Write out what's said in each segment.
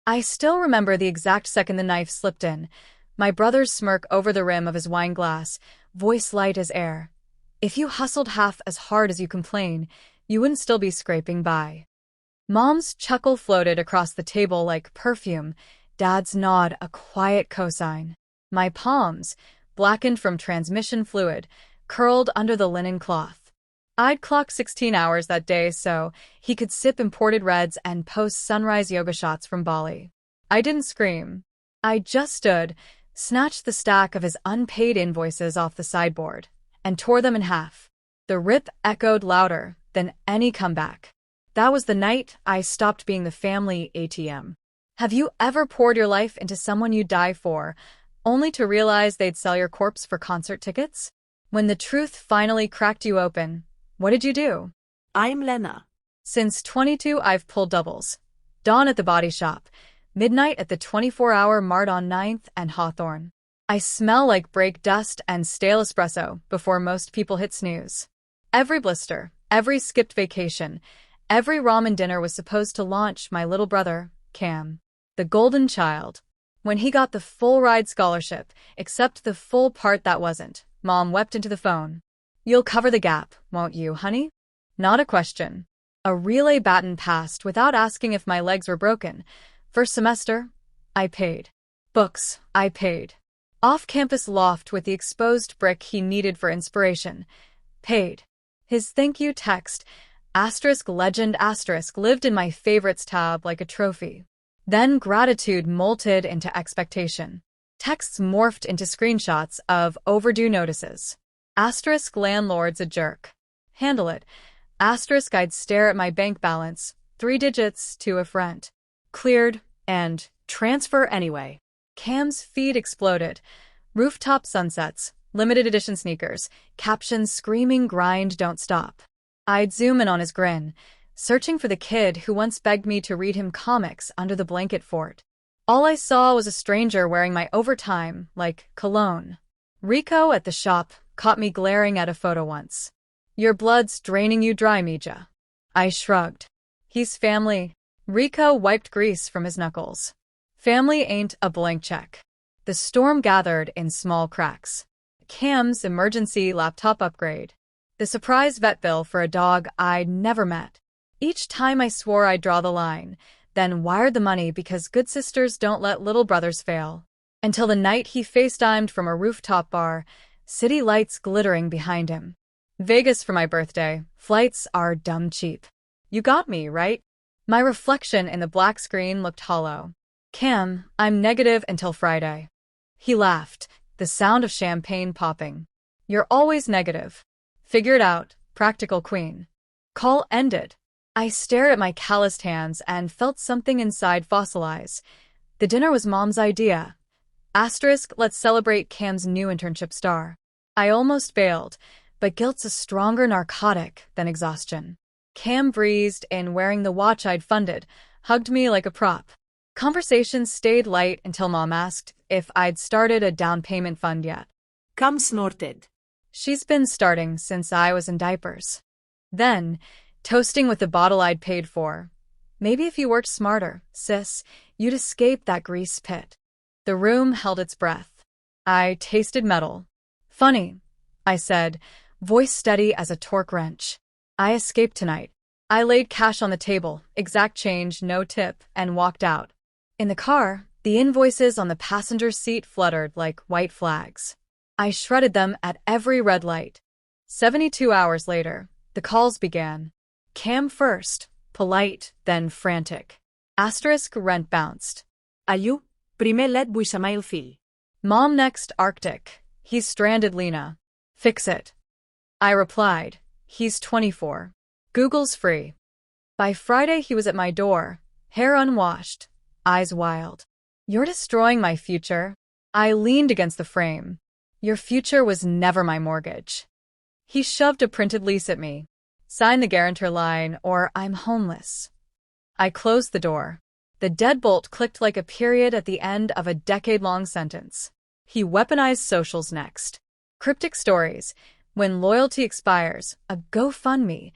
I still remember the exact second the knife slipped in, my brother's smirk over the rim of his wine glass, voice light as air. If you hustled half as hard as you complain, you wouldn't still be scraping by. Mom's chuckle floated across the table like perfume, Dad's nod a quiet cosign. My palms, blackened from transmission fluid, curled under the linen cloth. I'd clocked 16 hours that day so he could sip imported reds and post sunrise yoga shots from Bali. I didn't scream. I just stood, snatched the stack of his unpaid invoices off the sideboard, and tore them in half. The rip echoed louder than any comeback. That was the night I stopped being the family ATM. Have you ever poured your life into someone you'd die for, only to realize they'd sell your corpse for concert tickets? When the truth finally cracked you open, what did you do? I'm Lena. Since 22, I've pulled doubles. Dawn at the body shop, midnight at the 24-hour Mart on 9th and Hawthorne. I smell like brake dust and stale espresso before most people hit snooze. Every blister, every skipped vacation, every ramen dinner was supposed to launch my little brother, Cam, the golden child. When he got the full ride scholarship, except the full part that wasn't, Mom wept into the phone. You'll cover the gap, won't you, honey? Not a question. A relay baton passed without asking if my legs were broken. First semester, I paid. Books, I paid. Off-campus loft with the exposed brick he needed for inspiration. Paid. His thank you text, *legend*, lived in my favorites tab like a trophy. Then gratitude molted into expectation. Texts morphed into screenshots of overdue notices. *landlord's a jerk. Handle it. *I'd stare at my bank balance, 3 digits to if rent. Cleared, and transfer anyway. Cam's feed exploded. Rooftop sunsets, limited edition sneakers, captions screaming grind don't stop. I'd zoom in on his grin, searching for the kid who once begged me to read him comics under the blanket fort. All I saw was a stranger wearing my overtime, like cologne. Rico at the shop caught me glaring at a photo once. Your blood's draining you dry, Mija. I shrugged. He's family. Rico wiped grease from his knuckles. Family ain't a blank check. The storm gathered in small cracks. Cam's emergency laptop upgrade. The surprise vet bill for a dog I'd never met. Each time I swore I'd draw the line, then wired the money because good sisters don't let little brothers fail. Until the night he FaceTimed from a rooftop bar, city lights glittering behind him. Vegas for my birthday. Flights are dumb cheap. You got me, right? My reflection in the black screen looked hollow. Cam, I'm negative until Friday. He laughed, the sound of champagne popping. You're always negative. Figure it out, practical queen. Call ended. I stared at my calloused hands and felt something inside fossilize. The dinner was Mom's idea. Let's celebrate Cam's new internship star. I almost bailed, but guilt's a stronger narcotic than exhaustion. Cam breezed in wearing the watch I'd funded, hugged me like a prop. Conversations stayed light until Mom asked if I'd started a down payment fund yet. Cam snorted. She's been starting since I was in diapers. Then, toasting with the bottle I'd paid for. Maybe if you worked smarter, sis, you'd escape that grease pit. The room held its breath. I tasted metal. Funny, I said, voice steady as a torque wrench. I escaped tonight. I laid cash on the table, exact change, no tip, and walked out. In the car, the invoices on the passenger seat fluttered like white flags. I shredded them at every red light. 72 hours later, the calls began. Cam first, polite, then frantic. Rent bounced. Allò, primer let vull sa el fill. Mom next, Arctic. He's stranded Lena. Fix it. I replied. He's 24. Google's free. By Friday he was at my door, hair unwashed, eyes wild. You're destroying my future. I leaned against the frame. Your future was never my mortgage. He shoved a printed lease at me. Sign the guarantor line or I'm homeless. I closed the door. The deadbolt clicked like a period at the end of a decade-long sentence. He weaponized socials next. Cryptic stories. When loyalty expires, a GoFundMe.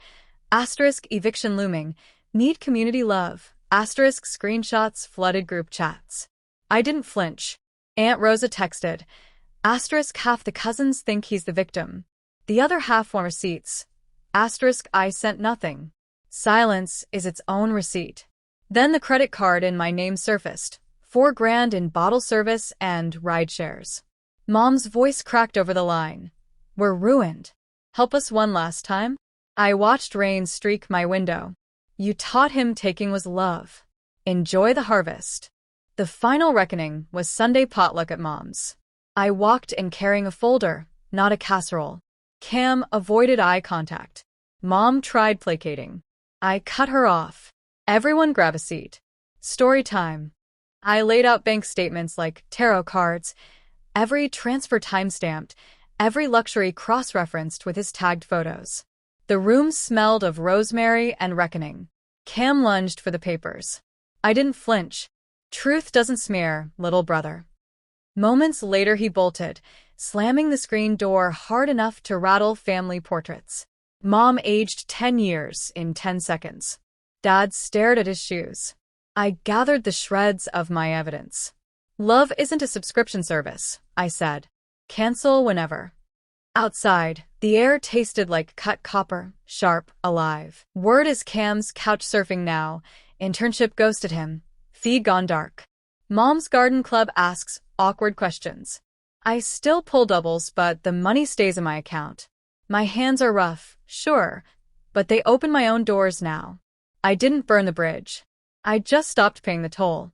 Eviction looming. Need community love. Asterisk screenshots flooded group chats. I didn't flinch. Aunt Rosa texted. Asterisk half the cousins think he's the victim. The other half want receipts. Asterisk I sent nothing. Silence is its own receipt. Then the credit card in my name surfaced. $4,000 in bottle service and ride shares. Mom's voice cracked over the line. We're ruined. Help us one last time? I watched rain streak my window. You taught him taking was love. Enjoy the harvest. The final reckoning was Sunday potluck at Mom's. I walked in carrying a folder, not a casserole. Cam avoided eye contact. Mom tried placating. I cut her off. Everyone grab a seat. Story time. I laid out bank statements like tarot cards, every transfer timestamped, every luxury cross-referenced with his tagged photos. The room smelled of rosemary and reckoning. Cam lunged for the papers. I didn't flinch. Truth doesn't smear, little brother. Moments later he bolted, slamming the screen door hard enough to rattle family portraits. Mom aged 10 years in 10 seconds. Dad stared at his shoes. I gathered the shreds of my evidence. Love isn't a subscription service, I said. Cancel whenever. Outside, the air tasted like cut copper, sharp, alive. Word is Cam's couch surfing now. Internship ghosted him. Fee gone dark. Mom's garden club asks awkward questions. I still pull doubles, but the money stays in my account. My hands are rough, sure, but they open my own doors now. I didn't burn the bridge. I just stopped paying the toll.